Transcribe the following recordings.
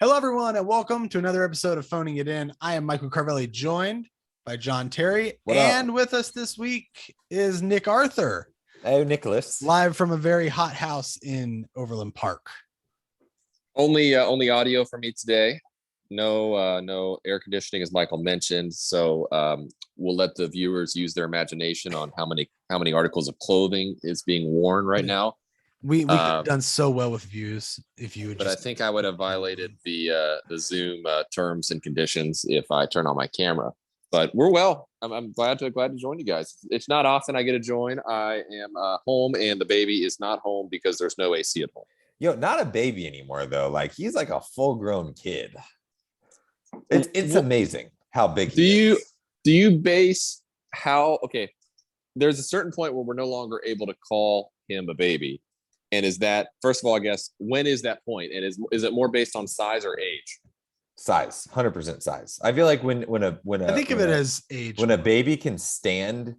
Hello, everyone, and welcome to another episode of Phoning It In. I am Michael Carvelli, joined by John Terry. What and up? with us this week is Nick Arthur, Hey, Nicholas. live from a very hot house in Overland Park. Only audio for me today. No air conditioning, as Michael mentioned. So we'll let the viewers use their imagination on how many articles of clothing is being worn right now. We could have done so well with views if you would. But I think I would have violated the Zoom terms and conditions if I turn on my camera. But we're well. I'm glad to join you guys. It's not often I get to join. I am home, and the baby is not home because there's no AC at home. Yo, not a baby anymore though. Like he's like a full-grown kid. It's amazing how big he is. Do you base how? Okay, there's a certain point where we're no longer able to call him a baby. And is that, first of all, I guess, when is that point? And is it more based on size or age? Size, 100% size. I feel like when I think of it as age. When a baby can stand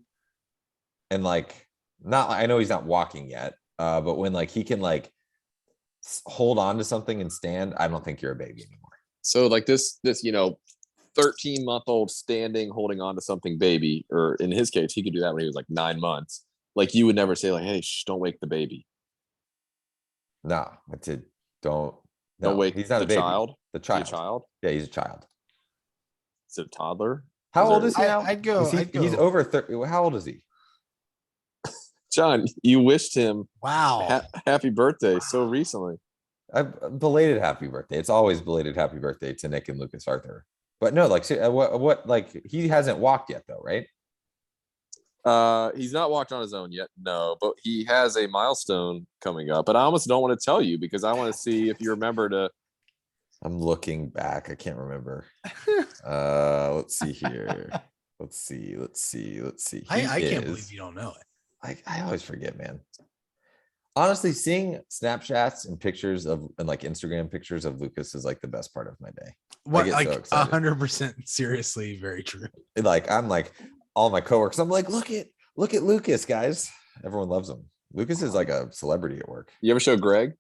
and like not, I know he's not walking yet, but when like he can like hold on to something and stand, I don't think you're a baby anymore. So like this 13-month-old standing, holding on to something baby, or in his case, he could do that when he was like 9 months. Like you would never say like, hey, don't wake the baby. No, that's it. Don't wake he's not the a baby. child. The child. The child. Yeah, he's a child. Is it a toddler? How old is he now? I'd go. He's over 30. How old is he? John, you wished him Wow. happy birthday so recently. Belated happy birthday. It's always belated happy birthday to Nick and Lucas Arthur. But no, like what like he hasn't walked yet though, right? He's not walked on his own yet, no, but he has a milestone coming up. But I almost don't want to tell you because I want to see if you remember to. I'm looking back. I can't remember. Let's see here. Let's see. I can't believe you don't know it. I always forget, man. Honestly, seeing Snapchats and pictures and like Instagram pictures of Lucas is like the best part of my day. What, like 100% seriously, very true. Like I'm like all my coworkers, I'm like, look at Lucas, guys. Everyone loves him. Lucas is like a celebrity at work. You ever show Greg?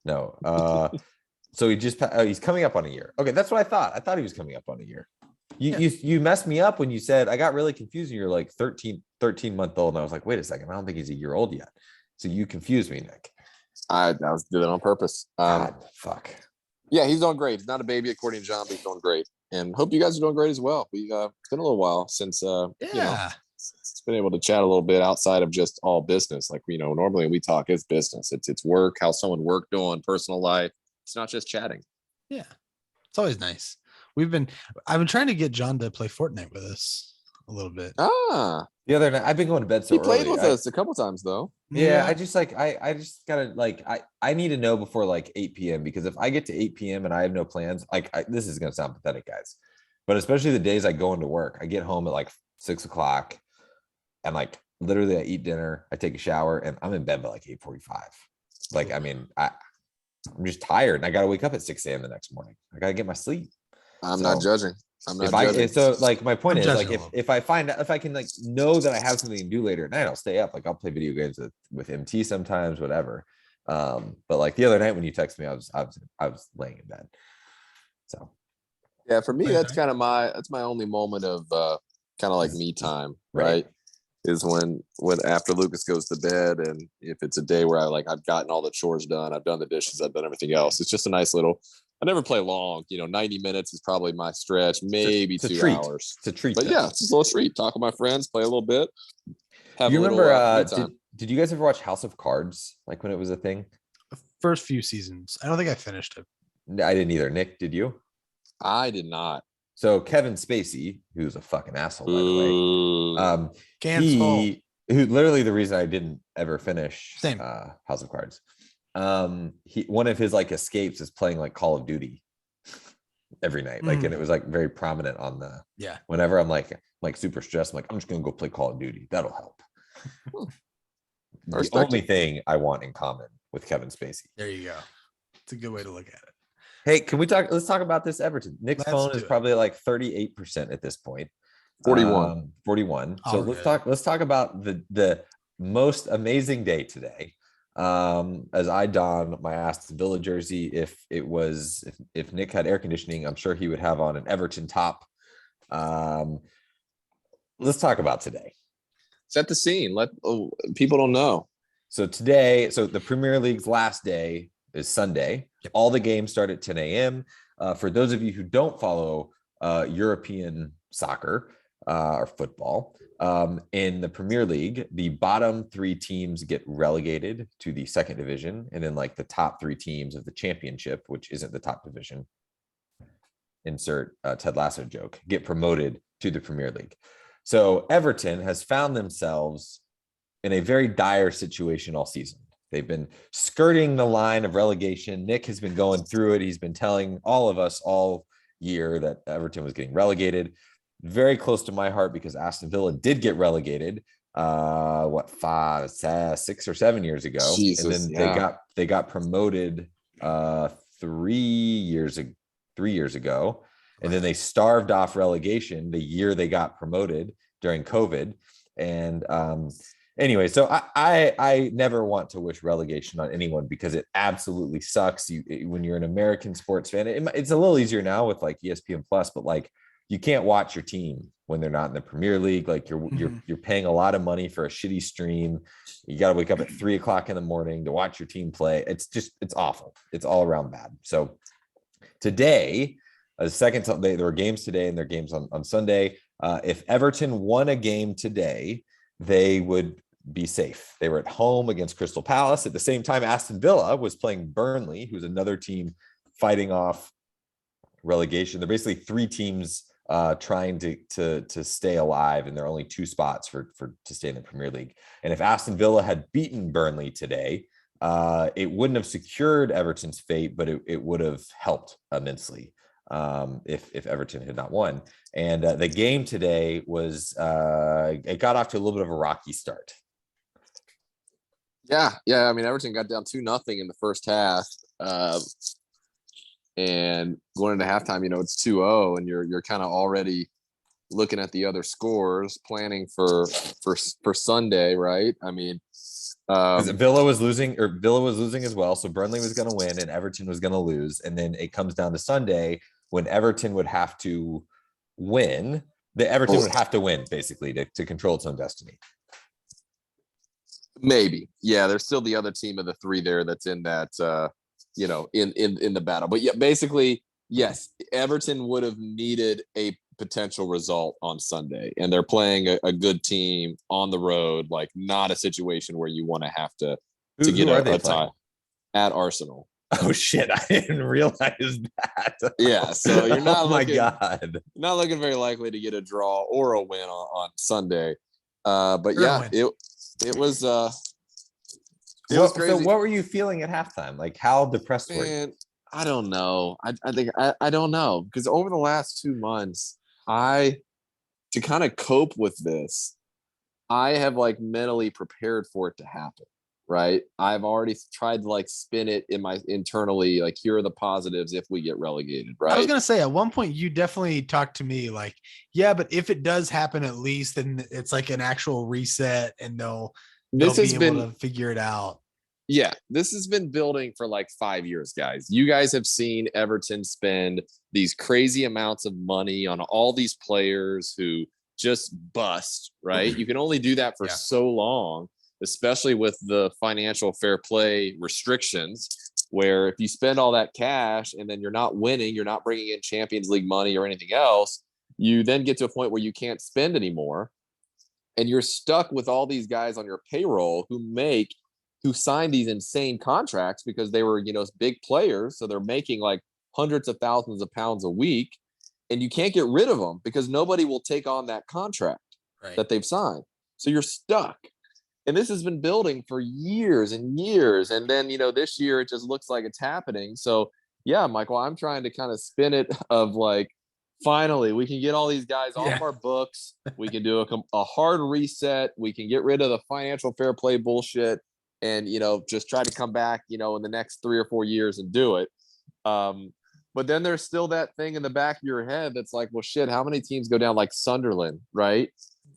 No. So he's coming up on a year. Okay, that's what I thought. I thought he was coming up on a year. You messed me up when you said, I got really confused and you're like 13-month-old. And I was like, wait a second, I don't think he's a year old yet. So you confused me, Nick. I was doing it on purpose. God, fuck. Yeah, he's doing great. He's not a baby according to John, but he's doing great. And hope you guys are doing great as well. We've it's been a little while since it's been able to chat a little bit outside of just all business. Like normally we talk is business. It's work, how someone work doing, personal life. It's not just chatting. Yeah, it's always nice. I've been trying to get John to play Fortnite with us a little bit. The other night I've been going to bed so early. He played with us a couple times though. Yeah, I just like I just gotta like I need to know before like 8 p.m. because if I get to 8 p.m. and I have no plans, like this is gonna sound pathetic, guys, but especially the days I go into work, I get home at like 6 o'clock and like literally I eat dinner, I take a shower, and I'm in bed by like 8:45. Like I mean I'm just tired and I gotta wake up at 6 a.m. the next morning. I gotta get my sleep. I'm not judging. So like my point is like if I find out if I can like know that I have something to do later at night, I'll stay up. Like I'll play video games with MT sometimes, whatever. But like the other night when you texted me, I was laying in bed. So yeah, for me that's my only moment of kind of like me time, right? Is when after Lucas goes to bed, and if it's a day where I've gotten all the chores done, I've done the dishes, I've done everything else. It's just a nice little. I never play long. 90 minutes is probably my stretch, maybe 2 hours. It's a treat. But yeah, it's just a little treat. Talk with my friends, play a little bit. You remember? Did you guys ever watch House of Cards? Like when it was a thing? The first few seasons. I don't think I finished it. I didn't either. Nick, did you? I did not. So Kevin Spacey, who's a fucking asshole, by the way, who literally the reason I didn't ever finish House of Cards. One of his like escapes is playing like Call of Duty every night, like, and it was like very prominent on the. Yeah. Whenever I'm like super stressed, I'm like, I'm just gonna go play Call of Duty. That'll help. The only thing I want in common with Kevin Spacey. There you go. It's a good way to look at it. Hey, can we talk? Let's talk about this Everton. Nick's phone is probably like 38% at this point. 41. So let's talk about the most amazing day today. as I don my Aston Villa jersey. If Nick had air conditioning, I'm sure he would have on an Everton top. Let's talk about today. Set the scene. People don't know. So the Premier League's last day is Sunday. All the games start at 10 a.m. For those of you who don't follow European soccer or football, in the Premier League, the bottom 3 teams get relegated to the second division, and then like the top 3 teams of the championship, which isn't the top division, insert Ted Lasso joke, get promoted to the Premier League. So Everton has found themselves in a very dire situation all season. They've been skirting the line of relegation. Nick has been going through it. He's been telling all of us all year that Everton was getting relegated. Very close to my heart because Aston Villa did get relegated 5, 6 or 7 years ago. Jesus, and then they got promoted 3 years ago. And then they starved off relegation the year they got promoted during COVID. And anyway, so I never want to wish relegation on anyone because it absolutely sucks. When you're an American sports fan, it's a little easier now with like ESPN Plus, but like you can't watch your team when they're not in the Premier League. Like you're paying a lot of money for a shitty stream. You got to wake up at 3 o'clock in the morning to watch your team play. It's awful. It's all around bad. So today, there were games today and there are games on Sunday. If Everton won a game today, they would be safe. They were at home against Crystal Palace. At the same time, Aston Villa was playing Burnley, who's another team fighting off relegation. They're basically 3 teams trying to stay alive, and there are only 2 spots to stay in the Premier League. And if Aston Villa had beaten Burnley today, it wouldn't have secured Everton's fate, but it would have helped immensely if Everton had not won. And the game today was it got off to a little bit of a rocky start. Yeah. I mean, Everton got down 2-0 in the first half, and going into halftime, it's 2-0, and you're kind of already looking at the other scores, planning for Sunday, right? I mean, Villa was losing as well, so Burnley was going to win and Everton was going to lose, and then it comes down to Sunday when Everton would have to win. Everton would have to win basically to control its own destiny. Maybe, yeah. There's still the other team of the 3 there that's in that, in the battle. But yeah, basically, yes, Everton would have needed a potential result on Sunday, and they're playing a good team on the road, like not a situation where you want to have to get a tie at Arsenal. Oh shit, I didn't realize that. Yeah, so you're not not looking very likely to get a draw or a win on Sunday. But yeah, it was crazy. So what were you feeling at halftime? Like how depressed were you? I don't know. I think I don't know, because over the last 2 months, to kind of cope with this, I have like mentally prepared for it to happen. Right. I've already tried to like spin it internally. Like, here are the positives if we get relegated. Right. I was going to say, at one point you definitely talked to me like, yeah, but if it does happen, at least then it's like an actual reset and they'll be able to figure it out. Yeah, this has been building for like 5 years, guys. You guys have seen Everton spend these crazy amounts of money on all these players who just bust, right? You can only do that for so long, especially with the financial fair play restrictions, where if you spend all that cash and then you're not winning, you're not bringing in Champions League money or anything else, you then get to a point where you can't spend anymore. And you're stuck with all these guys on your payroll who signed these insane contracts because they were, big players. So they're making like hundreds of thousands of pounds a week, and you can't get rid of them because nobody will take on that contract that they've signed. So you're stuck. And this has been building for years and years. And then, this year it just looks like it's happening. So yeah, Michael, I'm trying to kind of spin it of like, finally, we can get all these guys off our books. We can do a hard reset. We can get rid of the financial fair play bullshit. And, just try to come back, in the next 3 or 4 years and do it. But then there's still that thing in the back of your head that's like, well, shit, how many teams go down like Sunderland, right?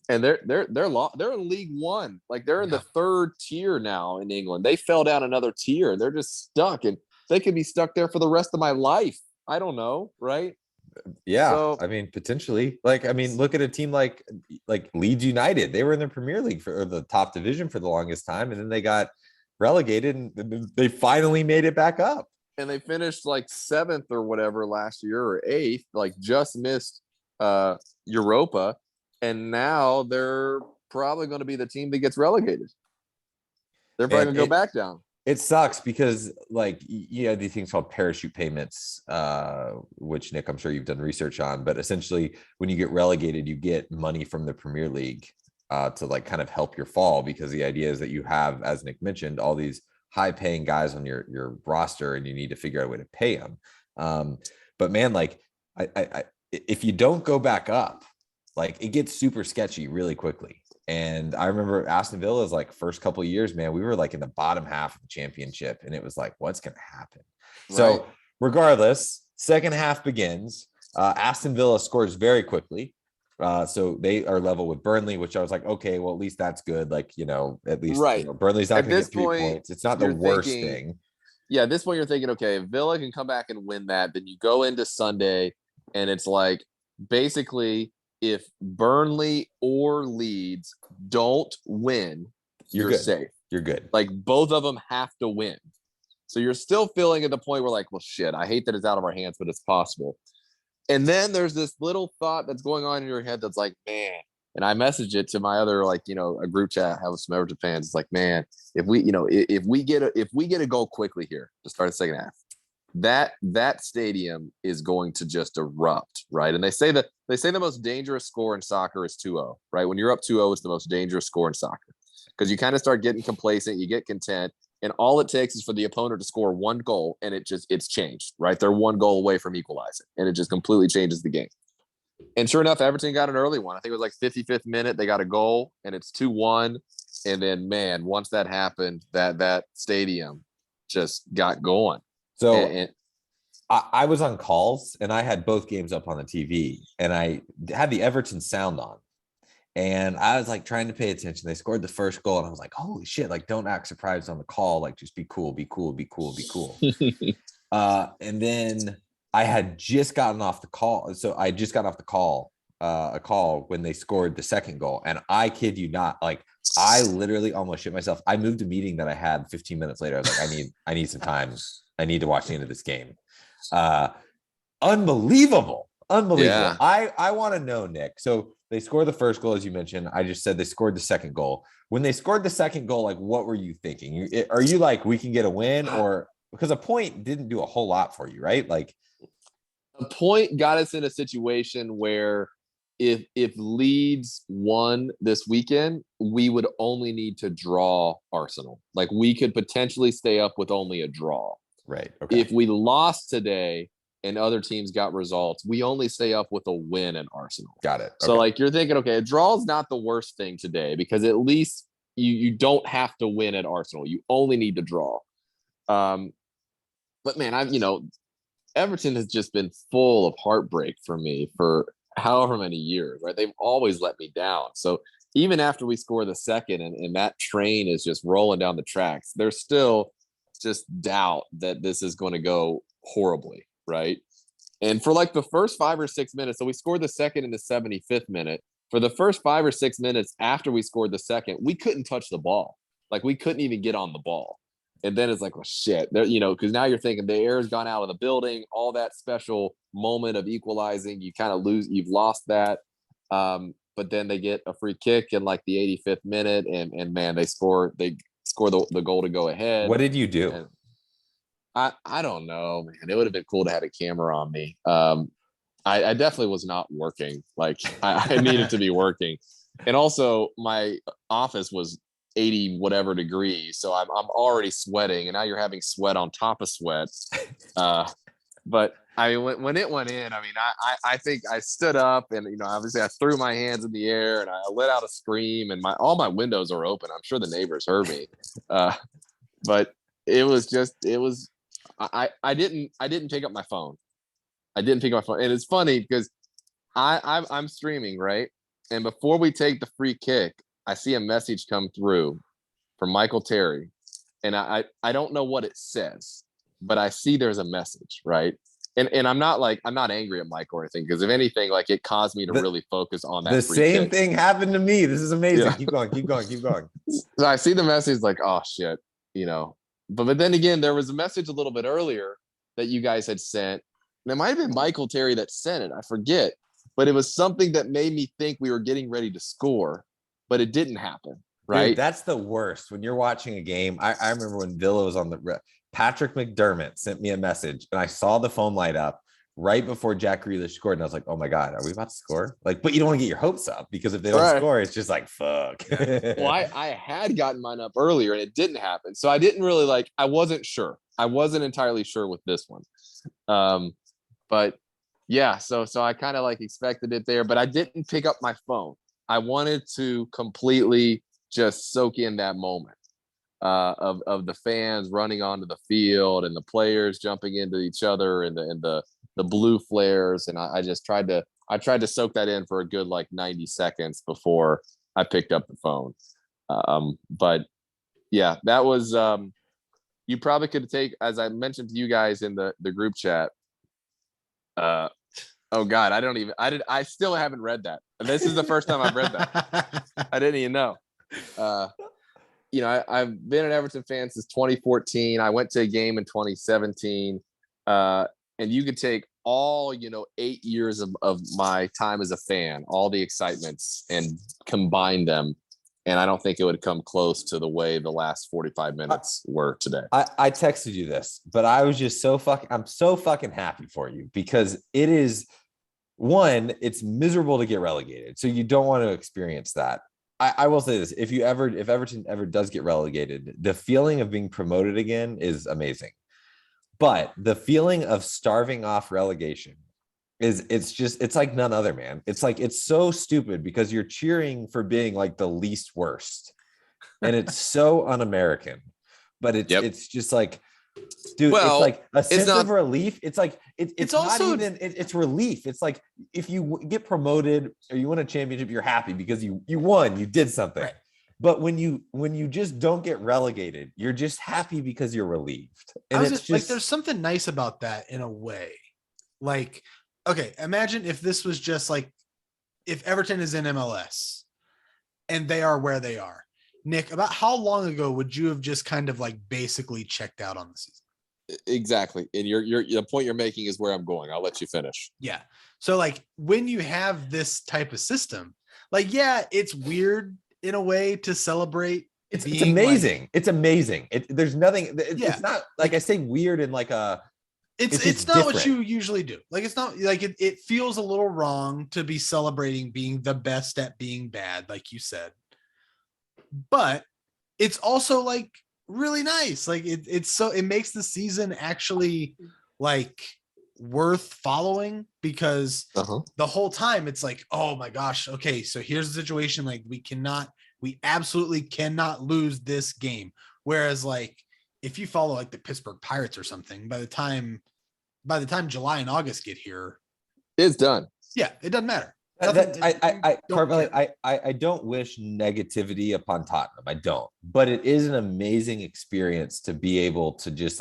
and they're in League One. Like they're in the third tier now in England. They fell down another tier. They're just stuck, and they could be stuck there for the rest of my life. I don't know, right? Yeah, So, I mean, potentially. Like, I mean, look at a team like Leeds United. They were in the Premier League or the top division for the longest time, and then they got relegated, and they finally made it back up. And they finished like 7th or whatever last year, or 8th, like just missed Europa, and now they're probably going to be the team that gets relegated. They're probably going to go back down. It sucks because, like, you have these things called parachute payments, which, Nick, I'm sure you've done research on. But essentially, when you get relegated, you get money from the Premier League to, like, kind of help your fall, because the idea is that you have, as Nick mentioned, all these high-paying guys on your roster, and you need to figure out a way to pay them. But man, like, if you don't go back up, like, it gets super sketchy really quickly. And I remember Aston Villa's like first couple of years, man, we were like in the bottom half of the championship, and it was like, what's going to happen? Right. So regardless, second half begins. Aston Villa scores very quickly. So they are level with Burnley, which I was like, okay, well, at least that's good. Like, at least Burnley's not going to get 3 points. It's not the worst thing. Yeah, at this point, you're thinking, okay, if Villa can come back and win that, then you go into Sunday, and it's like, basically, if Burnley or Leeds don't win, you're safe. You're good. Like, both of them have to win. So you're still feeling at the point where, like, well, shit, I hate that it's out of our hands, but it's possible. And then there's this little thought that's going on in your head that's like, man, and I message it to my other, like, a group chat I have with some Everton fans. It's like, man, if we get a goal quickly here to start the second half, that stadium is going to just erupt, right? And they say the most dangerous score in soccer is 2-0, right? When you're up 2-0, it's the most dangerous score in soccer, because you kind of start getting complacent, you get content, and all it takes is for the opponent to score one goal, and it's changed, right? They're one goal away from equalizing, and it just completely changes the game. And sure enough, Everton got an early one. I think it was like 55th minute. They got a goal, and it's 2-1. And then, man, once that happened, that stadium just got going. So I was on calls, and I had both games up on the TV, and I had the Everton sound on, and I was like trying to pay attention. They scored the first goal, and I was like, holy shit, like, don't act surprised on the call. Like, just be cool, be cool, be cool, be cool. And then I had just gotten off the call. So I just got off the call, a call when they scored the second goal. And I kid you not, like, I literally almost shit myself. I moved a meeting that I had 15 minutes later. I was like, I need some time. I need to watch the end of this game. Unbelievable. Yeah. I want to know, Nick. So they scored the first goal, as you mentioned. I just said they scored the second goal. When they scored the second goal, like, what were you thinking? Are you like, we can get a win? Or because a point didn't do a whole lot for you, right? Like, a point got us in a situation where if Leeds won this weekend, we would only need to draw Arsenal. Like, we could potentially stay up with only a draw. Right. Okay. If we lost today and other teams got results, we only stay up with a win in Arsenal. Got it. Okay. So, like, you're thinking, okay, a draw is not the worst thing today, because at least you don't have to win at Arsenal. You only need to draw. But man, Everton has just been full of heartbreak for me for however many years, right? They've always let me down. So even after we score the second and that train is just rolling down the tracks, there's still just doubt that this is going to go horribly, right? And for like the first 5 or 6 minutes, so we scored the second in the 75th minute. For the first 5 or 6 minutes after we scored the second, we couldn't touch the ball. Like, we couldn't even get on the ball. And then it's like, well, shit, because now you're thinking the air's gone out of the building, all that special moment of equalizing, you kind of you've lost that. But then they get a free kick in like the 85th minute, and man, they score the goal to go ahead. What did you do? And I don't know, man. It would have been cool to have a camera on me. I definitely was not working. Like, I needed to be working. And also my office was 80 whatever degrees, so I'm already sweating, and now you're having sweat on top of sweat. But I mean, when it went in, I mean, I think I stood up, and obviously I threw my hands in the air, and I let out a scream, and all my windows are open. I'm sure the neighbors heard me. But it was I didn't pick up my phone. I didn't pick up my phone, and it's funny because I'm streaming, right? And before we take the free kick, I see a message come through from Michael Terry. And I don't know what it says, but I see there's a message, right? And I'm not angry at Mike or anything, because if anything, like, it caused me to really focus on that. The free same kick. thing happened to me. This is amazing. Yeah. Keep going. So I see the message, like, oh shit, but then again, there was a message a little bit earlier that you guys had sent. And it might have been Michael Terry that sent it. I forget, but it was something that made me think we were getting ready to score, but it didn't happen. Right. Dude, that's the worst when you're watching a game. I remember when Villa was on the Patrick McDermott sent me a message and I saw the phone light up right before Jack Grealish scored. And I was like, oh my God, are we about to score? Like, but you don't want to get your hopes up, because if they don't score, it's just like, fuck. Well, I had gotten mine up earlier and it didn't happen. So I didn't really I wasn't sure. I wasn't entirely sure with this one. But yeah, so I kind of expected it there, but I didn't pick up my phone. I wanted to completely just soak in that moment of the fans running onto the field and the players jumping into each other and the blue flares. And I just tried to soak that in for a good 90 seconds before I picked up the phone. But yeah, that was you probably could take, as I mentioned to you guys in the group chat. Oh God, I still haven't read that. This is the first time I've read that. I didn't even know. I've been an Everton fan since 2014. I went to a game in 2017. And you could take all, 8 years of my time as a fan, all the excitements, and combine them. And I don't think it would come close to the way the last 45 minutes were today. I texted you this, but I was just I'm so fucking happy for you, because it is, one, it's miserable to get relegated. So you don't want to experience that. I will say this: if Everton ever does get relegated, the feeling of being promoted again is amazing. But the feeling of starving off relegation it's like none other, man. It's so stupid, because you're cheering for being the least worst, and it's so un-American. But it's just dude, well, it's a sense of relief. It's also not even it's relief. It's if you get promoted or you win a championship, you're happy because you won, you did something. Right. But when you just don't get relegated, you're just happy because you're relieved. And it's just there's something nice about that in a way. Okay, imagine if this was just if Everton is in MLS and they are where they are. Nick, about how long ago would you have just kind of basically checked out on the season? Exactly. And the point you're making is where I'm going. I'll let you finish. Yeah. So when you have this type of system, it's weird in a way to celebrate. It's amazing. It's amazing. There's nothing. It's not I say weird in it's not different. What you usually do. It's not it feels a little wrong to be celebrating being the best at being bad, like you said. But it's also really nice. It makes the season actually worth following, because the whole time it's oh my gosh, okay, so here's the situation. We absolutely cannot lose this game. Whereas if you follow the Pittsburgh Pirates or something, by the time July and August get here, it's done. Yeah, it doesn't matter. I don't wish negativity upon Tottenham. I don't, but it is an amazing experience to be able to just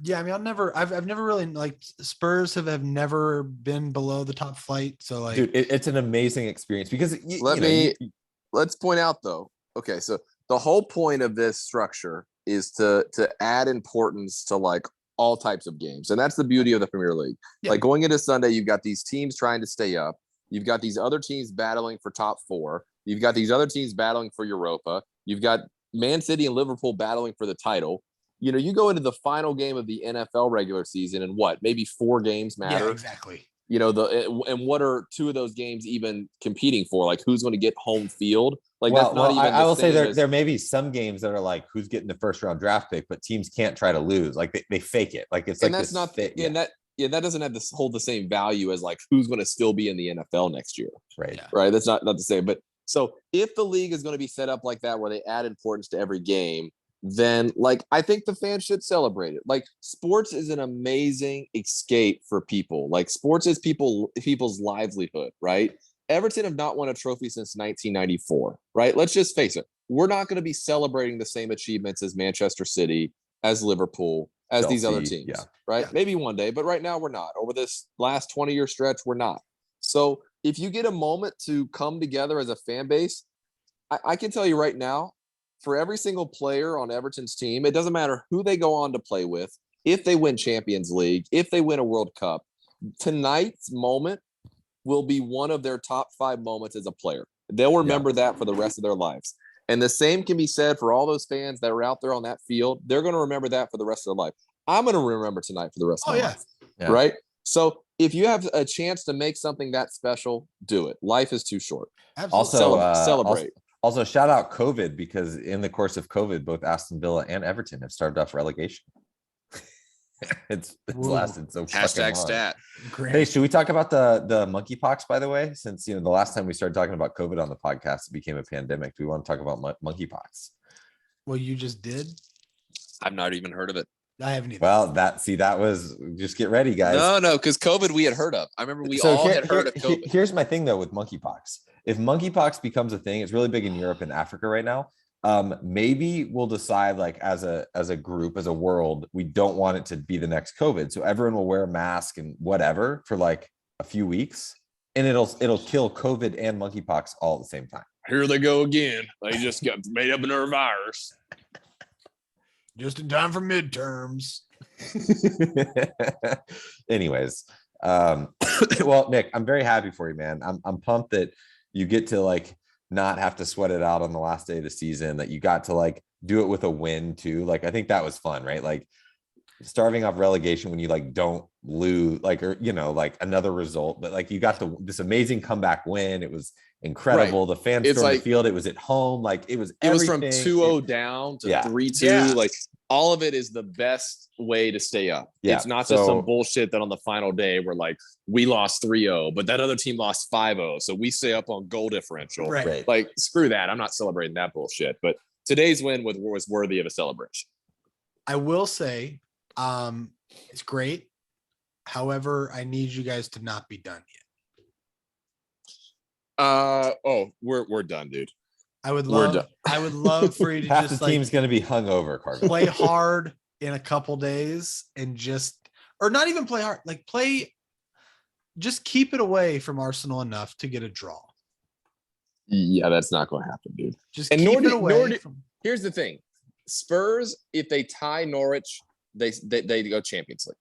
yeah. I mean, I've never really Spurs have never been below the top flight. So dude, it's an amazing experience, because let's point out though. Okay, so the whole point of this structure is to add importance to all types of games, and that's the beauty of the Premier League. Yeah. Going into Sunday, you've got these teams trying to stay up. You've got these other teams battling for top 4. You've got these other teams battling for Europa. You've got Man City and Liverpool battling for the title. You go into the final game of the NFL regular season, and maybe 4 games matter. Yeah, exactly. And what are 2 of those games even competing for? Who's going to get home field? I will say there may be some games that are who's getting the first round draft pick, but teams can't try to lose. They fake it. And that's not fit. Yeah, that doesn't have to hold the same value as who's going to still be in the NFL next year. Right. Yeah. Right. That's not the same. But so if the league is going to be set up like that, where they add importance to every game, then I think the fans should celebrate it. Sports is an amazing escape for people. Sports is people's livelihood, right? Everton have not won a trophy since 1994, right? Let's just face it. We're not going to be celebrating the same achievements as Manchester City, as Liverpool, as Chelsea, these other teams, right? Yeah. Maybe one day, but right now we're not. Over this last 20-year stretch, we're not. So if you get a moment to come together as a fan base, I can tell you right now, for every single player on Everton's team, it doesn't matter who they go on to play with, if they win Champions League, if they win a World Cup, tonight's moment will be one of their top 5 moments as a player. They'll remember that for the rest of their lives. And the same can be said for all those fans that are out there on that field. They're going to remember that for the rest of their life. I'm going to remember tonight for the rest of my life. Yeah. Right? So if you have a chance to make something that special, do it. Life is too short. Absolutely. Also, celebrate. Also, shout out COVID, because in the course of COVID, both Aston Villa and Everton have starved off relegation. it's lasted so fucking long. *stat. Hey, should we talk about the monkeypox, by the way? Since the last time we started talking about COVID on the podcast, it became a pandemic. Do we want to talk about monkeypox? Well, you just did. I've not even heard of it. I haven't either. Well, that was just get ready, guys. No, because COVID we had heard of. I remember we all had heard of COVID. Here's my thing though with monkeypox. If monkeypox becomes a thing, it's really big in Europe and Africa right now. Maybe we'll decide, like, as a group, as a world, we don't want it to be the next COVID. So everyone will wear a mask and whatever for like a few weeks, and it'll kill COVID and monkeypox all at the same time. Here they go again. They just got made up another virus. Just in time for midterms. Anyways, well, Nick, I'm very happy for you, man. I'm pumped that you get to like not have to sweat it out on the last day of the season, that you got to like do it with a win too. Like, I think that was fun, right? Like starving off relegation when you like don't lose, like, or like another result, but like you got this amazing comeback win. It was incredible. Right. The fans stormed the field. It was at home. Like it was from 2-0 down to 3-2. Yeah. Like all of it is the best way to stay up. Yeah. It's not just some bullshit that on the final day we're like, we lost 3-0, but that other team lost 5-0. So we stay up on goal differential. Right. Like, screw that. I'm not celebrating that bullshit. But today's win was worthy of a celebration. I will say, it's great. However, I need you guys to not be done yet. We're done, dude. I would love for you to half just the team's gonna be hungover, Cardinal. Play hard in a couple days and or not even play hard, like just keep it away from Arsenal enough to get a draw. Yeah, that's not going to happen, dude. Just keep it away. Here's the thing: Spurs, if they tie Norwich, they go Champions League.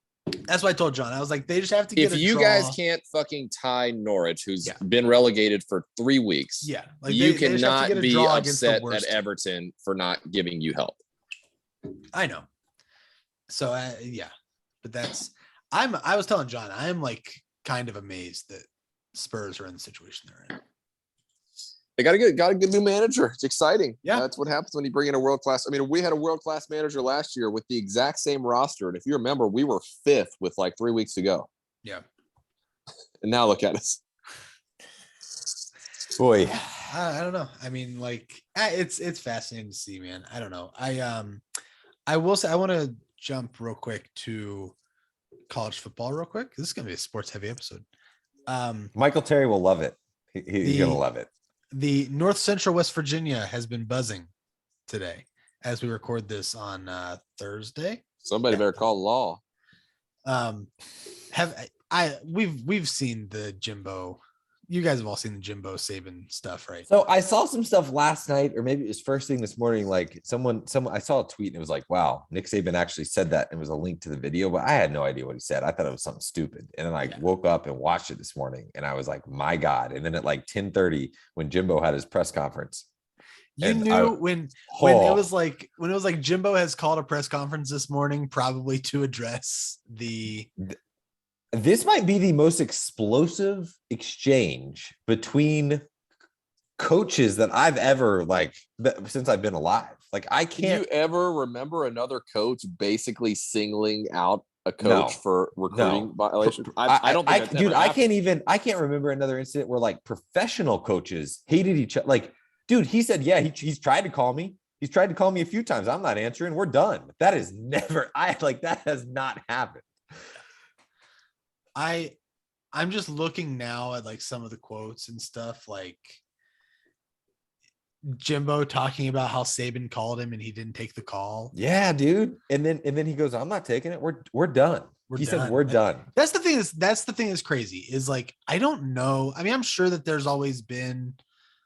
That's what I told John. I was like, they just have to get if you guys can't fucking tie Norwich, who's been relegated for 3 weeks, like you cannot be upset at Everton for not giving you help. I know. So but I was telling John, I am like kind of amazed that Spurs are in the situation they're in. They got a good new manager. It's exciting. Yeah. That's what happens when you bring in a world-class. I mean, we had a world-class manager last year with the exact same roster. And if you remember, we were 5th with like 3 weeks to go. Yeah. And now look at us. Boy. I don't know. I mean, like, it's fascinating to see, man. I don't know. I will say, I want to jump real quick to college football real quick. This is going to be a sports heavy episode. Michael Terry will love it. He's going to love it. The North Central West Virginia has been buzzing today as we record this on Thursday. Somebody better call law. We've seen the Jimbo. You guys have all seen the Jimbo Saban stuff, right? So I saw some stuff last night, or maybe it was first thing this morning. Like someone, I saw a tweet and it was like, wow, Nick Saban actually said that. And it was a link to the video, but I had no idea what he said. I thought it was something stupid. And then I woke up and watched it this morning and I was like, my God. And then at like 10:30, when Jimbo had his press conference, when it was like Jimbo has called a press conference this morning, probably to address this might be the most explosive exchange between coaches that I've ever since I've been alive. Like, I can't. Do you ever remember another coach basically singling out a coach for recruiting violation? I don't think that's I can't remember another incident where like professional coaches hated each other. Like, dude, he said, he's tried to call me. He's tried to call me a few times. I'm not answering. We're done. That is never, that has not happened. I I'm just looking now at like some of the quotes and stuff, like Jimbo talking about how Saban called him and he didn't take the call. Yeah, dude. And then he goes, I'm not taking it. We're done. He said, we're done. That's the thing that's crazy is like, I don't know. I mean, I'm sure that there's always been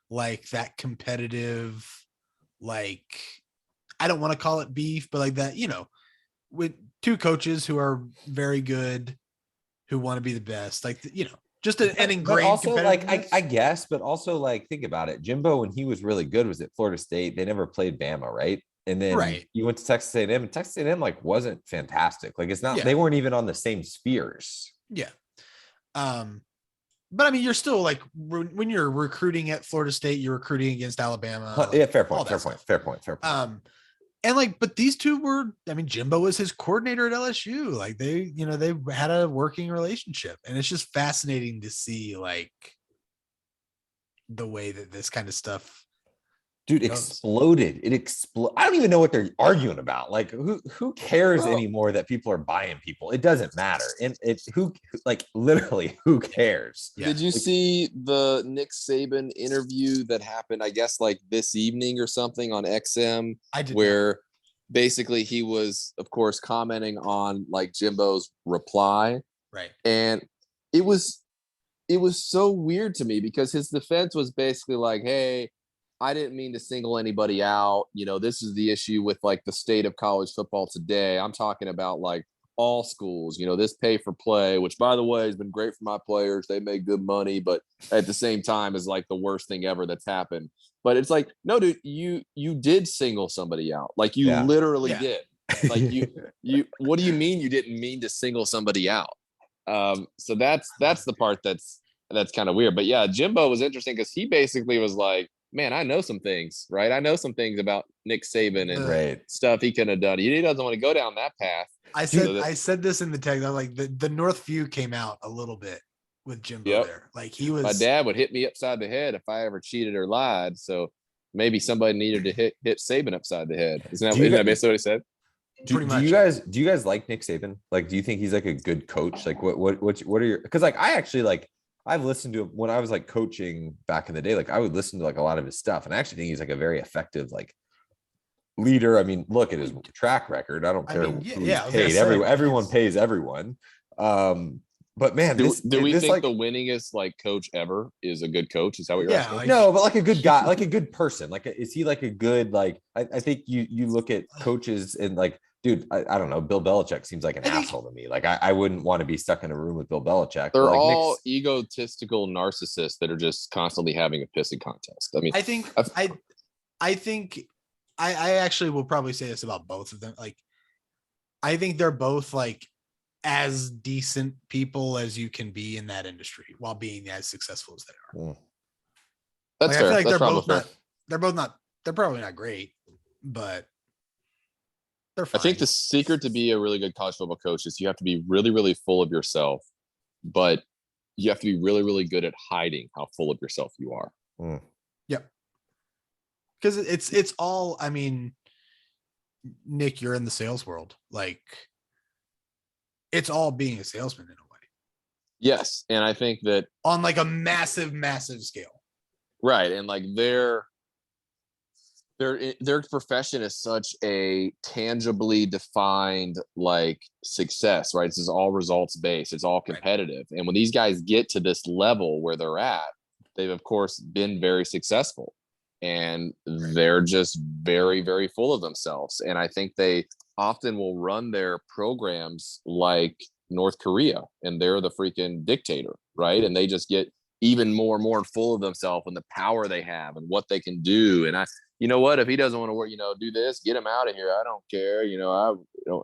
like that competitive, like, I don't want to call it beef, but like that, you know, with two coaches who are very good, who want to be the best, like, you know, just an ingrained. But also, like, I guess, but also, like, think about it. Jimbo, when he was really good, was at Florida State. They never played Bama, right? And then you went to Texas A&M, and Texas A&M like wasn't fantastic. Like, it's not. They weren't even on the same spheres. Yeah. But I mean, you're still like when you're recruiting at Florida State, you're recruiting against Alabama. Like, yeah, fair point. And like, but these two were, I mean, Jimbo was his coordinator at LSU. Like they, you know, they had a working relationship, and it's just fascinating to see like the way that this kind of stuff, dude, exploded. It exploded. I don't even know what they're arguing about. Like, who cares anymore that people are buying people? It doesn't matter. And literally, who cares? Yeah. Did you see the Nick Saban interview that happened, I guess, like this evening or something on XM? I did. Where basically he was, of course, commenting on like Jimbo's reply. Right. And it was so weird to me because his defense was basically like, hey, I didn't mean to single anybody out. You know, this is the issue with like the state of college football today. I'm talking about like all schools, you know, this pay for play, which by the way has been great for my players. They make good money, but at the same time is like the worst thing ever that's happened. But it's like, no, dude, you did single somebody out. Like you literally did. Like you, what do you mean you didn't mean to single somebody out? So that's the part that's kind of weird. But yeah, Jimbo was interesting because he basically was like, man, I know some things, right? I know some things about Nick Saban and stuff he could have done. He doesn't want to go down that path. I said this in the text. I'm like, the North View came out a little bit with Jimbo there. Like he was. My dad would hit me upside the head if I ever cheated or lied. So maybe somebody needed to hit Saban upside the head. Isn't that basically what he said? Do you guys like Nick Saban? Like, do you think he's like a good coach? Like, what are your? Because like I actually like. I've listened to him when I was like coaching back in the day. Like I would listen to like a lot of his stuff, and I actually think he's like a very effective like leader. I mean, look at his track record. I don't care who he's paid. Everyone pays everyone. But man, do we think like the winningest like coach ever is a good coach? Is that what you're asking? Like, no, but like a good guy, like a good person. Like, is he like a good like? I think you look at coaches and like. Dude, I don't know. Bill Belichick seems like an asshole to me. Like I wouldn't want to be stuck in a room with Bill Belichick. They're like all egotistical narcissists that are just constantly having a pissing contest. I mean, I think I actually will probably say this about both of them. Like, I think they're both like as decent people as you can be in that industry while being as successful as they are. That's fair. I feel like they're probably not great, but I think the secret to be a really good college football coach is you have to be really, really full of yourself, but you have to be really, really good at hiding how full of yourself you are. Yep. Because it's all, I mean, Nick, you're in the sales world. Like, it's all being a salesman in a way. Yes. And I think that on like a massive, massive scale. Right. And like their profession is such a tangibly defined like success, right? This is all results based. It's all competitive. Right. And when these guys get to this level where they're at, they've of course been very successful, and they're just very, very full of themselves. And I think they often will run their programs like North Korea, and they're the freaking dictator, right? And they just get even more and more full of themselves and the power they have and what they can do. And you know what, if he doesn't want to work, do this, get him out of here. I don't care.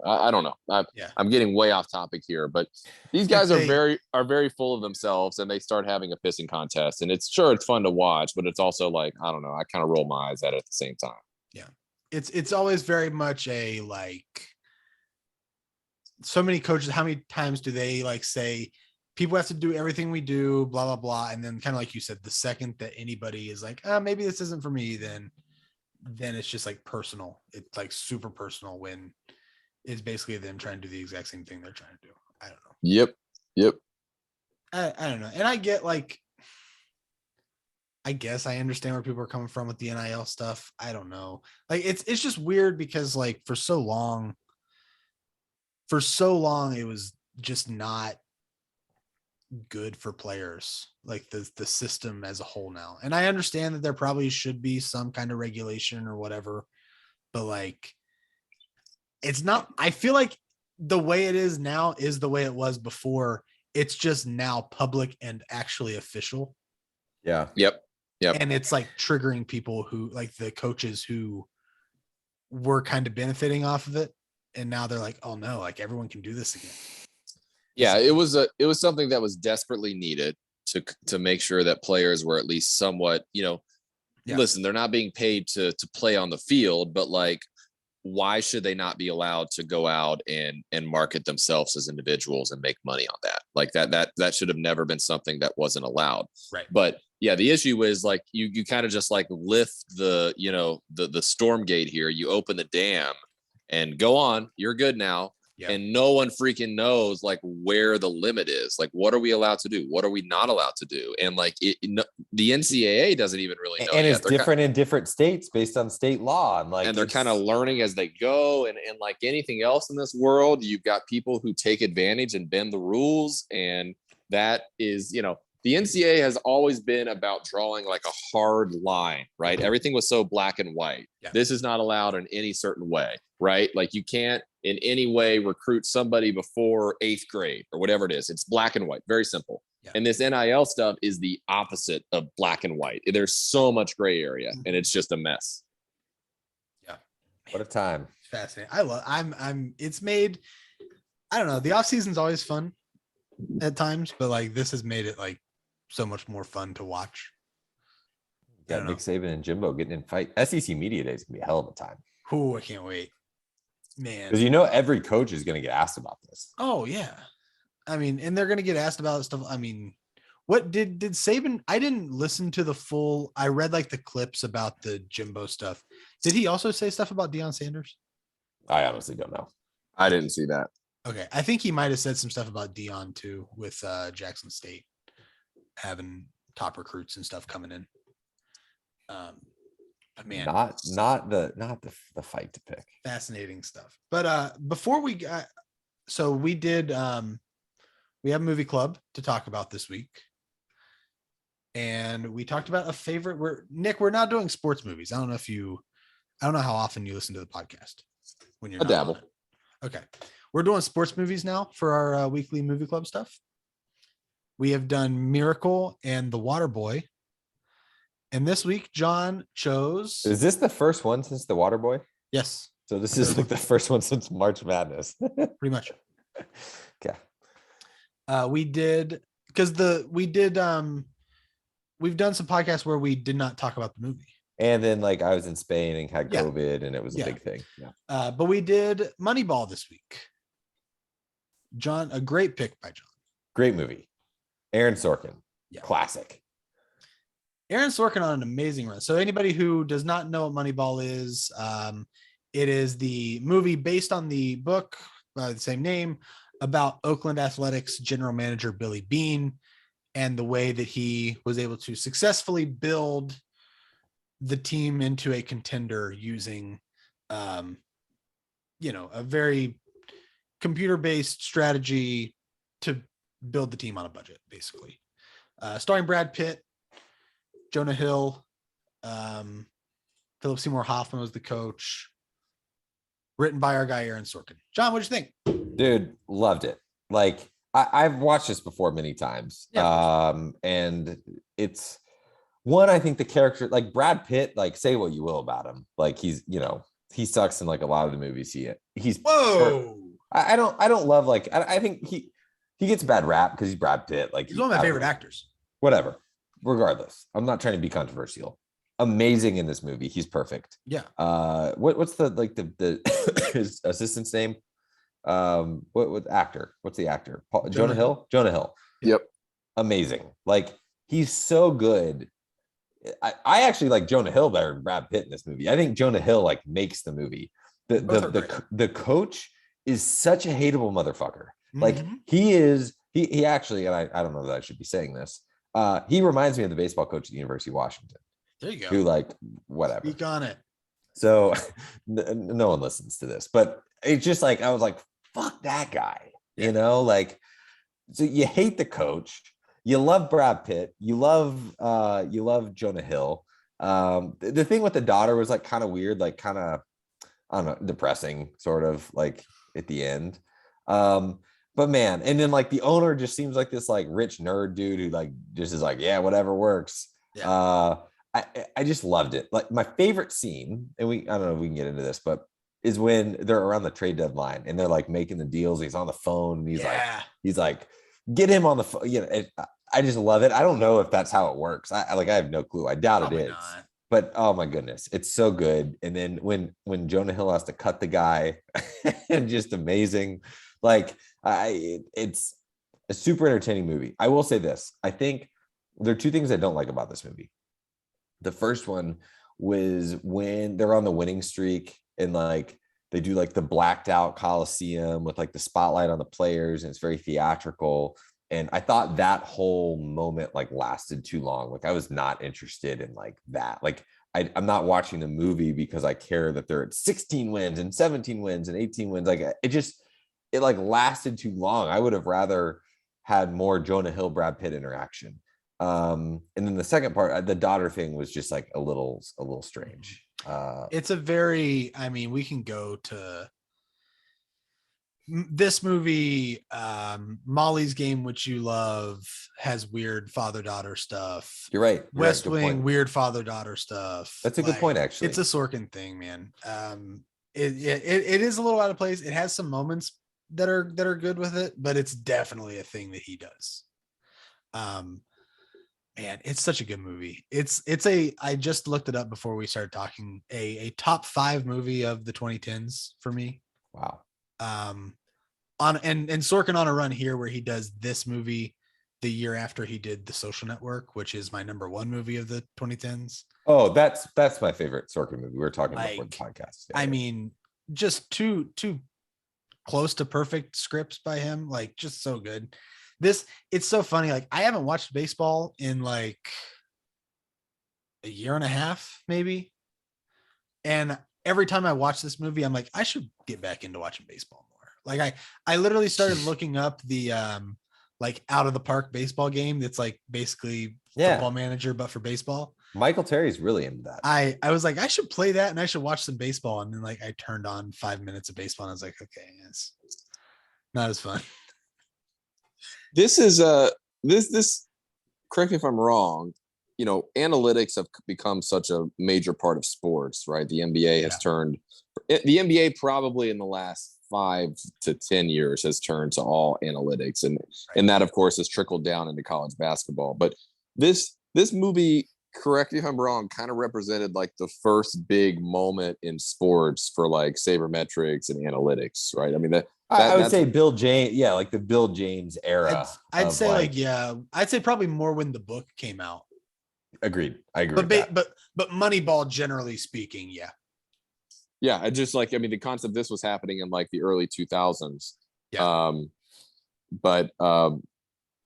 I don't know. I'm getting way off topic here, but these guys are very full of themselves, and they start having a pissing contest, and it's fun to watch, but it's also like, I don't know. I kind of roll my eyes at it at the same time. Yeah. It's always very much a, like, so many coaches, how many times do they like say, people have to do everything we do, blah, blah, blah. And then kind of like you said, the second that anybody is like, maybe this isn't for me, then it's just like personal. It's like super personal when it's basically them trying to do the exact same thing they're trying to do. I don't know. Yep. I don't know. And I get like, I guess I understand where people are coming from with the NIL stuff. I don't know. Like it's just weird because like for so long it was just not good for players, like the system as a whole now. And I understand that there probably should be some kind of regulation or whatever, but like it's not, I feel like the way it is now is the way it was before. It's just now public and actually official. Yeah. Yep. And it's like triggering people who like the coaches who were kind of benefiting off of it. And now they're like, oh no, like everyone can do this again. Yeah, it was something that was desperately needed to make sure that players were at least somewhat, listen, they're not being paid to play on the field, but like, why should they not be allowed to go out and market themselves as individuals and make money on that? Like that should have never been something that wasn't allowed. Right. But yeah, the issue is like you kind of just like lift the storm gate here. You open the dam and go on, you're good now. Yep. And no one freaking knows like where the limit is. Like, what are we allowed to do? What are we not allowed to do? And like the NCAA doesn't even really know. And it's different in different states based on state law. And like, and they're kind of learning as they go. And like anything else in this world, you've got people who take advantage and bend the rules. And that is, the NCAA has always been about drawing like a hard line, right? Everything was so black and white. Yeah. This is not allowed in any certain way, right? Like you can't in any way recruit somebody before 8th grade or whatever it is. It's black and white, very simple. Yeah. And this NIL stuff is the opposite of black and white. There's so much gray area and it's just a mess. Yeah. What a time. Fascinating. It's made, I don't know. The off season's always fun at times, but like this has made it like so much more fun to watch. Got Nick Saban and Jimbo getting in fight. SEC Media Day is gonna be a hell of a time. Oh, I can't wait, man. Because every coach is gonna get asked about this. Oh yeah, I mean, and they're gonna get asked about stuff. I mean, what did Saban? I didn't listen to the full. I read like the clips about the Jimbo stuff. Did he also say stuff about Deion Sanders? I honestly don't know. I didn't see that. Okay, I think he might have said some stuff about Deion too, with Jackson State having top recruits and stuff coming in. But man, not the fight to pick. Fascinating stuff. But before we got, so we did we have a movie club to talk about this week, and we talked about a favorite. We're not doing sports movies. I don't know how often you listen to the podcast when you're a dabble. Okay, we're doing sports movies now for our weekly movie club stuff. We have done Miracle and The Waterboy. And this week, John chose. Is this the first one since The Waterboy? Yes. So this is like the first one since March Madness. Pretty much. Okay. We've done some podcasts where we did not talk about the movie. And then like I was in Spain and had COVID and it was a big thing. Yeah. But we did Moneyball this week. John, a great pick by John. Great movie. Aaron Sorkin. Yeah. Classic. Aaron Sorkin on an amazing run. So anybody who does not know what Moneyball is, it is the movie based on the book by the same name about Oakland Athletics general manager Billy Beane and the way that he was able to successfully build the team into a contender using, a very computer-based strategy to build the team on a budget, basically. Starring Brad Pitt, Jonah Hill, Philip Seymour Hoffman was the coach. Written by our guy Aaron Sorkin. John, what'd you think? Dude, loved it. Like I've watched this before many times. Yeah. And it's one, I think the character, like Brad Pitt, like say what you will about him. Like he's, he sucks in like a lot of the movies he's whoa. I don't love like I think he gets a bad rap because he's Brad Pitt. Like he's one of my favorite actors. Whatever. Regardless, I'm not trying to be controversial. Amazing in this movie. He's perfect. Yeah. What's the his assistant's name? What actor? What's the actor? Jonah Hill? Jonah Hill. Yep. Amazing. Like he's so good. I actually like Jonah Hill better than Brad Pitt in this movie. I think Jonah Hill like makes the movie. The coach is such a hateable motherfucker. Mm-hmm. Like he is He actually, and I don't know that I should be saying this. He reminds me of the baseball coach at the University of Washington. There you go. Who like whatever. Speak on it. So no one listens to this, but it's just like I was like, fuck that guy. Yeah. You know, like so you hate the coach, you love Brad Pitt, you love Jonah Hill. The thing with the daughter was like kind of weird, like kind of I don't know, depressing, sort of like at the end. But man, and then like the owner just seems like this like rich nerd dude who like just is like, yeah, whatever works. Yeah. I just loved it. Like my favorite scene, and I don't know if we can get into this, but is when they're around the trade deadline and they're like making the deals. He's on the phone and he's like, get him on the phone. You know, I just love it. I don't know if that's how it works. I have no clue. I doubt Probably it is. Not. But oh my goodness, it's so good. And then when Jonah Hill has to cut the guy, and just amazing. Like it's a super entertaining movie. I will say this. I think there are two things I don't like about this movie. The first one was when they're on the winning streak and like they do like the blacked out Coliseum with like the spotlight on the players and it's very theatrical. And I thought that whole moment like lasted too long. Like I was not interested in like that. Like I'm not watching the movie because I care that they're at 16 wins and 17 wins and 18 wins. Like it like lasted too long. I would have rather had more Jonah Hill, Brad Pitt interaction. And then the second part, the daughter thing was just like a little strange. It's a very, I mean, we can go to this movie, Molly's Game, which you love, has weird father-daughter stuff. You're right. West Wing, weird father-daughter stuff. That's a good point, actually. It's a Sorkin thing, man. It is a little out of place. It has some moments that are good with it, but it's definitely a thing that he does. Man, it's such a good movie. I just looked it up before we started talking, a top 5 movie of the 2010s for me. Wow. And Sorkin on a run here where he does this movie the year after he did The Social Network, which is my number 1 movie of the 2010s. Oh, that's my favorite Sorkin movie. We were talking about the podcast. Yeah, I mean, just two close to perfect scripts by him, like just so good. It's so funny. Like I haven't watched baseball in like a year and a half, maybe. And every time I watch this movie, I'm like, I should get back into watching baseball more. Like I literally started looking up the like Out of the Park baseball game. That's like basically Football Manager, but for baseball. Michael Terry's really into that. I was like, I should play that and I should watch some baseball. And then like I turned on 5 minutes of baseball and I was like, okay, it's not as fun. This is this correct me if I'm wrong, you know, analytics have become such a major part of sports, right? The NBA has turned, the NBA probably in the last 5 to 10 years has turned to all analytics, and that of course has trickled down into college basketball. But this movie, correct me if I'm wrong, kind of represented like the first big moment in sports for like sabermetrics and analytics, right? I mean I would say Bill James, like the Bill James era. I'd say I'd say probably more when the book came out. Agreed. I agree. But Moneyball, generally speaking, yeah. I just like, I mean, the concept, this was happening in like the early 2000s. Yeah.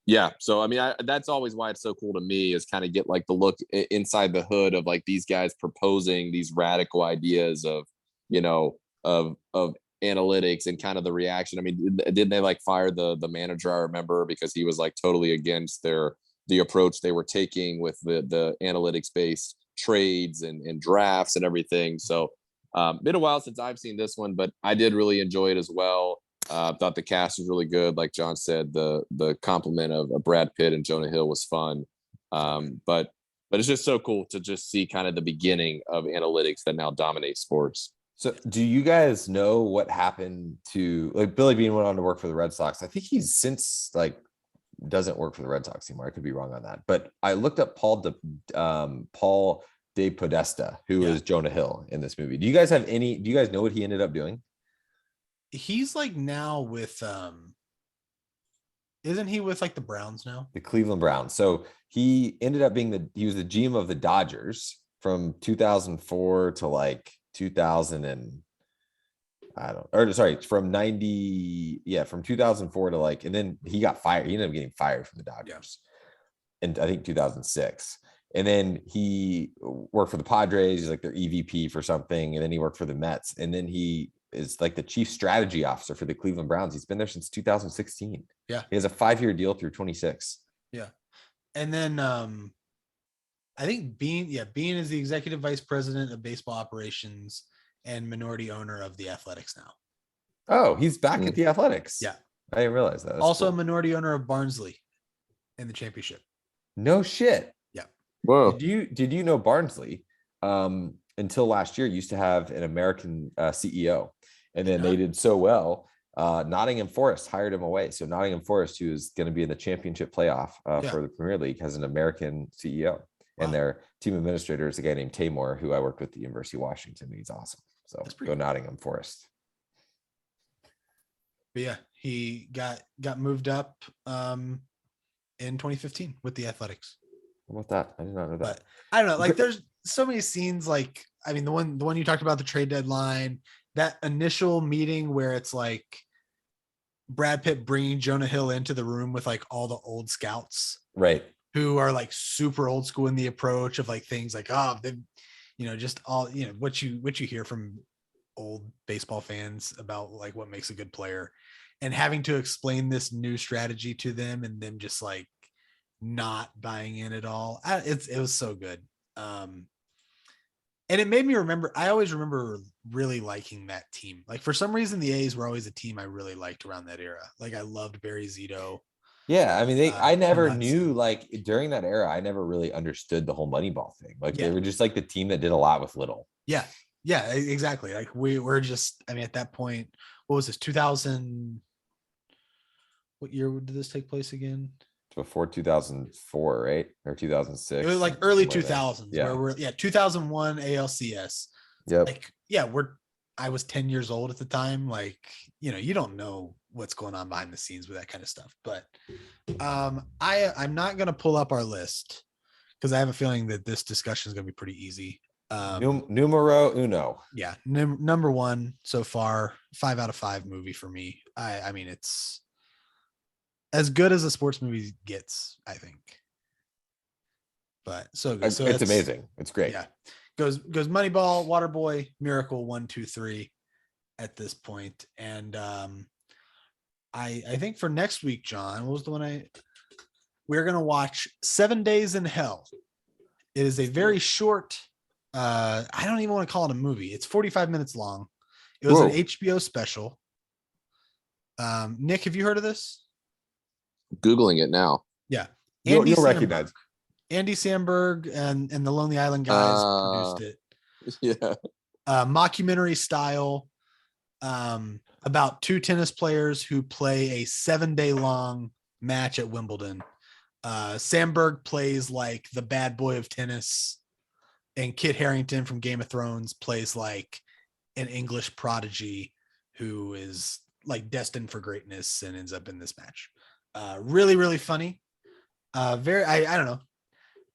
Yeah. So I mean, that's always why it's so cool to me, is kind of get like the look inside the hood of like these guys proposing these radical ideas of, you know, of analytics and kind of the reaction. I mean, didn't they like fire the manager? I remember, because he was like totally against the approach they were taking with the analytics based trades and drafts and everything. So been a while since I've seen this one, but I did really enjoy it as well. Thought the cast was really good. Like John said, the compliment of Brad Pitt and Jonah Hill was fun. But it's just so cool to just see kind of the beginning of analytics that now dominate sports. So do you guys know what happened to, like, Billy Beane went on to work for the Red Sox? I think he's since like doesn't work for the Red Sox anymore. I could be wrong on that, but I looked up Paul De Podesta, who is Jonah Hill in this movie. Do you guys know what he ended up doing? He's like now with isn't he with like the Browns now? The Cleveland Browns. So he ended up being he was the GM of the Dodgers from 2004 to like 2000 and I don't, or sorry, from 90, yeah, from 2004 to like, and then he got fired. He ended up getting fired from the Dodgers in, I think, 2006. And then he worked for the Padres, he's like their EVP for something. And then he worked for the Mets. And then he is like the chief strategy officer for the Cleveland Browns. He's been there since 2016. Yeah. He has a 5-year deal through 26. Yeah. And then I think Bean is the executive vice president of baseball operations and minority owner of the Athletics now. Oh, he's back at the Athletics. Yeah. I didn't realize that. That's also cool. a minority owner of Barnsley in the championship. No shit. Yeah. Whoa. Did you know Barnsley until last year used to have an American CEO, and then they did so well. Nottingham Forest hired him away. So Nottingham Forest, who is going to be in the championship playoff for the Premier League, has an American CEO. And their team administrator is a guy named Tamor, who I worked with at the University of Washington. He's awesome. So go cool. Nottingham Forest. But yeah, he got moved up in 2015 with the Athletics. How about that? I did not know that. But I don't know. Like, there's so many scenes. Like, I mean, the one you talked about, the trade deadline, that initial meeting where it's like Brad Pitt bringing Jonah Hill into the room with like all the old scouts, right? Who are like super old school in the approach of like things like, they, just all, what you hear from old baseball fans about like what makes a good player, and having to explain this new strategy to them and them just like not buying in at all. It was so good. And it made me remember, I always remember really liking that team. Like for some reason, the A's were always a team I really liked around that era. Like I loved Barry Zito. Yeah, I mean, I never knew, like during that era, I never really understood the whole Moneyball thing. Like they were just like the team that did a lot with little. Yeah, exactly. Like we were just, I mean, at that point, what was this? 2000? What year did this take place again? Before 2004, right? Or 2006? It was like early 2000s. Yeah. Where 2001 ALCS. Yep. Like, I was 10 years old at the time. Like, you don't know what's going on behind the scenes with that kind of stuff. But I'm not going to pull up our list because I have a feeling that this discussion is going to be pretty easy. Numero uno. Yeah. Number one so far, 5 out of 5 movie for me. I mean, it's as good as a sports movie gets, I think. But so good. So it's amazing. It's great. Yeah. Goes Moneyball, Waterboy, Miracle 1, 2, 3 at this point. And I think for next week, John, what was the one we're gonna watch 7 Days in Hell. It is a very short, I don't even want to call it a movie. It's 45 minutes long. It was an HBO special. Nick, have you heard of this? Googling it now. Yeah. You'll recognize Andy Samberg and the Lonely Island guys produced it. Yeah. Mockumentary style, about 2 tennis players who play a 7-day long match at Wimbledon. Samberg plays like the bad boy of tennis, and Kit Harington from Game of Thrones plays like an English prodigy who is like destined for greatness and ends up in this match. Really, really funny. I don't know.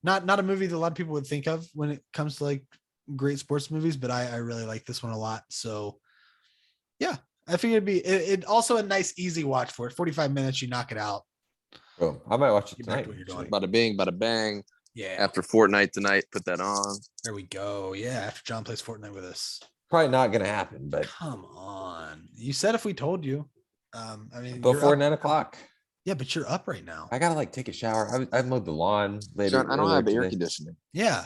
Not a movie that a lot of people would think of when it comes to like great sports movies, but I really like this one a lot. So yeah, I think it'd be it also a nice, easy watch for it. 45 minutes, you knock it out. Boom. I might watch it tonight. Bada bing, bada bang. Yeah. After Fortnite tonight, put that on. There we go. Yeah. After John plays Fortnite with us. Probably not going to happen, but come on. You said if we told you. I mean, before 9 o'clock. Yeah, but you're up right now. I gotta like take a shower. I mowed the lawn later. John, I don't have air conditioning. Yeah.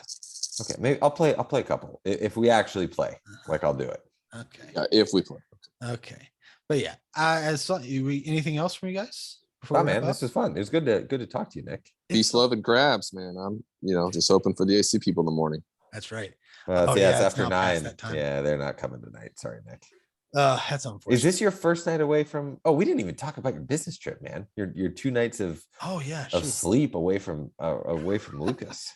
Okay, maybe I'll play a couple if we actually play. Like I'll do it. Okay. If we play. Okay. But yeah, anything else from you guys? Oh man, this is fun. It's good to talk to you, Nick. Peace, love, and grabs, man. I'm just hoping for the AC people in the morning. That's right. It's after 9. Yeah, they're not coming tonight. Sorry, Nick. That's unfortunate. Is this your first night away from? Oh, we didn't even talk about your business trip, man. Your 2 nights of sleep away from Lucas.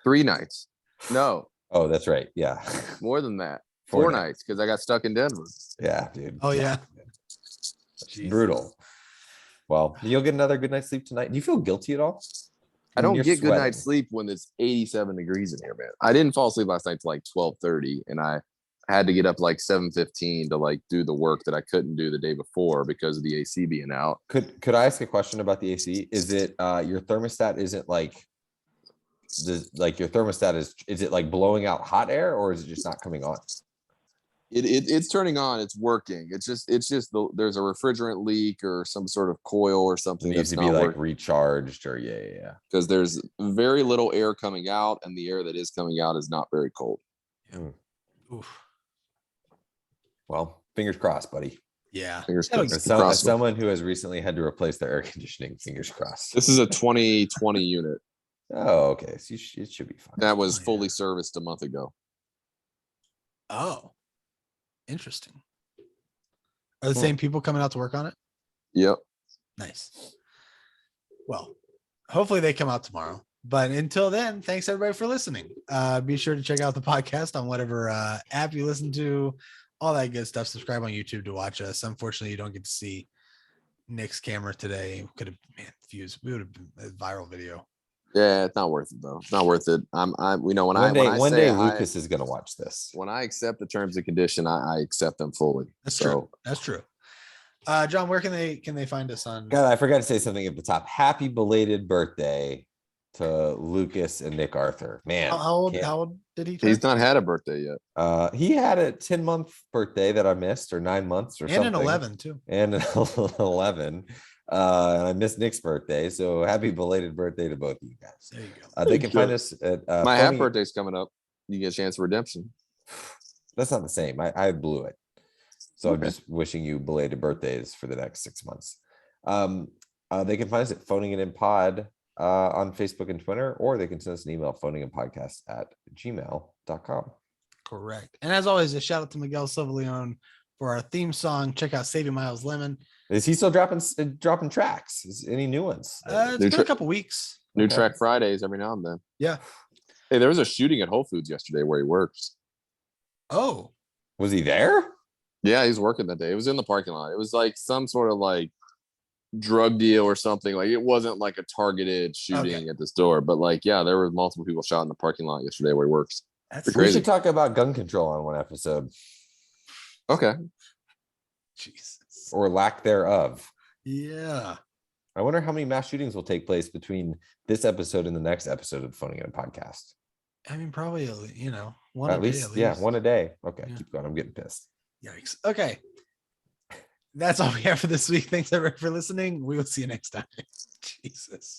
3 nights. No. Oh, that's right. Yeah. More than that. 4 nights because I got stuck in Denver. Yeah, dude. Oh yeah. Brutal. Well, you'll get another good night's sleep tonight. Do you feel guilty at all? I don't get good night's sleep when it's 87 degrees in here, man. I didn't fall asleep last night till like 12:30, and I had to get up like 7:15 to like do the work that I couldn't do the day before because of the AC being out. Could I ask a question about the AC? Is it your thermostat isn't like your thermostat is it like blowing out hot air, or is it just not coming on? It's turning on. It's working. It's just there's a refrigerant leak or some sort of coil or something It needs that's to be not like working. recharged, or yeah. Because there's very little air coming out, and the air that is coming out is not very cold. Oof. Well, fingers crossed, buddy. Yeah. Fingers As someone who has recently had to replace their air conditioning, fingers crossed. This is a 2020 unit Oh, okay. So it should be fine. that was Oh, yeah. fully serviced a month ago. Oh, interesting. Are the same people coming out to work on it? Yep. Nice. Well, hopefully they come out tomorrow. But until then, thanks everybody for listening. Be sure to check out the podcast on whatever app you listen to, all that good stuff. Subscribe on YouTube to watch us. Unfortunately, you don't get to see Nick's camera today. Could have views. We would have been a viral video. Yeah, it's not worth it though. It's not worth it. One day Lucas is gonna watch this. When I accept the terms and condition, I accept them fully. That's true. That's true. John, where can they find us on? God, I forgot to say something at the top. Happy belated birthday to Lucas and Nick Arthur. Man, How old did he turn? He's not had a birthday yet. He had a 10-month birthday that I missed, or 9 months, or and something. an 11 too. And an 11. And I missed Nick's birthday, so happy belated birthday to both of you guys. There you go. They can find us at My half birthday's coming up. You get a chance of redemption. That's not the same. I blew it. So Okay. I'm just wishing you belated birthdays for the next 6 months. They can find us at Phoning It In Pod on Facebook and Twitter, or they can send us an email, phoninginpodcast@gmail.com. Correct. And as always, a shout out to Miguel Silvaleone for our theme song. Check out Saving Miles Lemon. Is he still dropping tracks? Any new ones? It's been a couple weeks. New Okay. track Fridays every now and then. Yeah. Hey, there was a shooting at Whole Foods yesterday where he works. Oh, Was he there? Yeah, he's working that day. It was in the parking lot. It was like some sort of like drug deal or something. Like it wasn't like a targeted shooting at the store, but like, yeah, there were multiple people shot in the parking lot yesterday where he works. that's Pretty We crazy. should talk about gun control on one episode, Okay. Jesus. or lack thereof. Yeah. I wonder how many mass shootings will take place between this episode and the next episode of the Phoning It In Podcast. I mean, probably, one At a least, day, yeah, one a day. Okay, Yeah. keep going. I'm getting pissed. Yikes. Okay. That's all we have for this week. Thanks everybody for listening. We will see you next time. Jesus.